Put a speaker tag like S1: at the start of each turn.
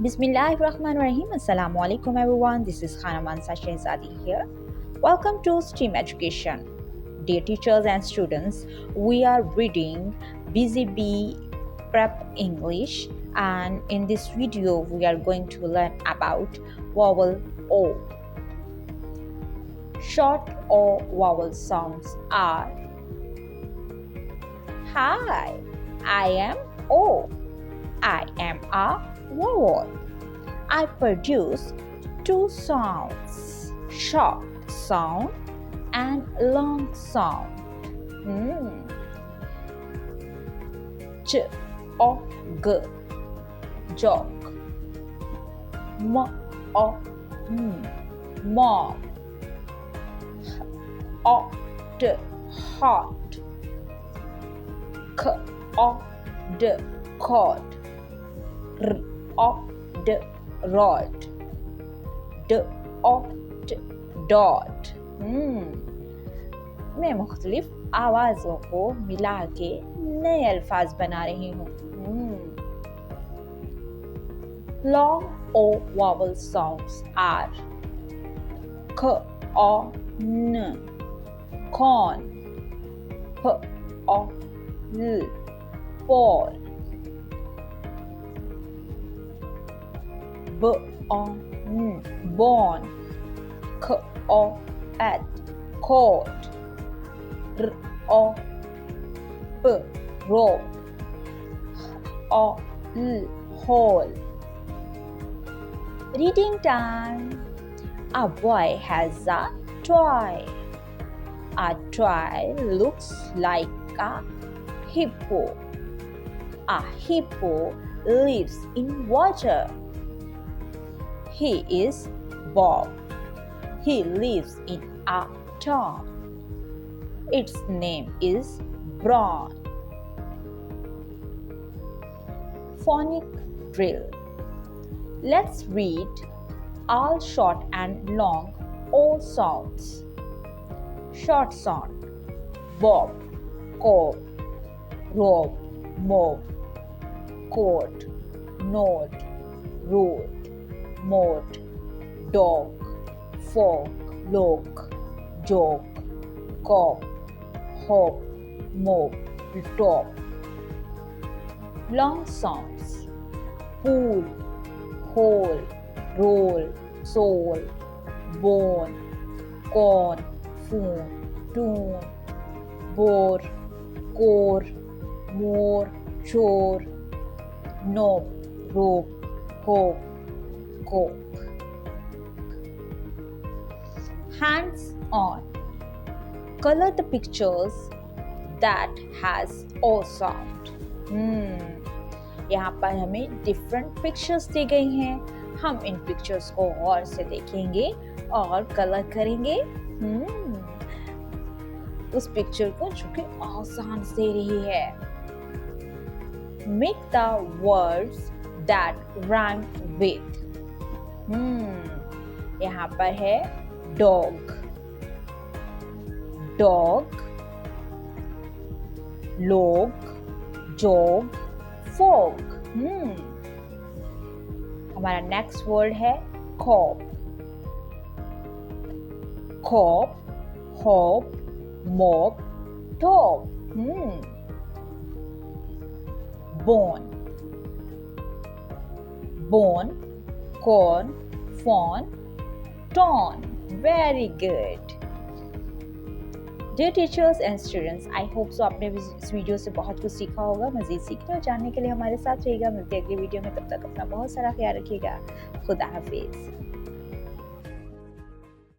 S1: Bismillahirrahmanirrahim. Assalamu alaikum everyone. This is Khana Mansa Shehzadi here. Welcome to STEAM Education. Dear teachers and students, we are reading Busy Bee Prep English, and in this video we are going to learn about vowel O. Short O vowel sounds are: Hi, I am O. I am a vowel. I produce two sounds, short sound and long sound. J o g, jog. M o m, mom. H o d, hot. K o d, cord. R o d, rod. D o d, dot. मैं मुख्तलिफ आवाज़ों को मिला के नए अल्फाज बना रही हूँ. Long O vowel sounds are k o n, corn. P o l, ball. B o n, born. K o at, coat. R o p, rope. H o l, hole. Reading time. A boy has a toy. A toy looks like a hippo. A hippo lives in water. He is Bob. He lives in a town. Its name is Braun. Phonic drill. Let's read all short and long O sounds. Short sound: bob, cob, robe, mob, coat, note, road, moat, dog, fork, lock, joke, cop, hop, mop, top. Long sounds: pool, hole, roll, soul, bone, corn, phone, tune, bore, core, more, chore, knob, rope, hope, cope. Hands on. Color the pictures that has O sound. यहाँ पर हमें different pictures दी गई हैं. हम इन pictures को गौर से देखेंगे और कलर करेंगे उस पिक्चर को जो कि आसान से रही है. Make the words that rhyme with. यहाँ पर है dog, dog, log, jog, fog. हमारा नेक्स्ट वर्ड है cop, cop, hop, mop, top. Bone, bone, corn, fawn, ton. Very good. Dear teachers and students, I hope so आपने इस video से बहुत कुछ सीखा होगा. मज़ीद सीखने और जानने के लिए हमारे साथ रहिएगा. मिलते हैं अगली वीडियो में. तब तक अपना बहुत सारा ख्याल रखिएगा. खुदा हाफिज़.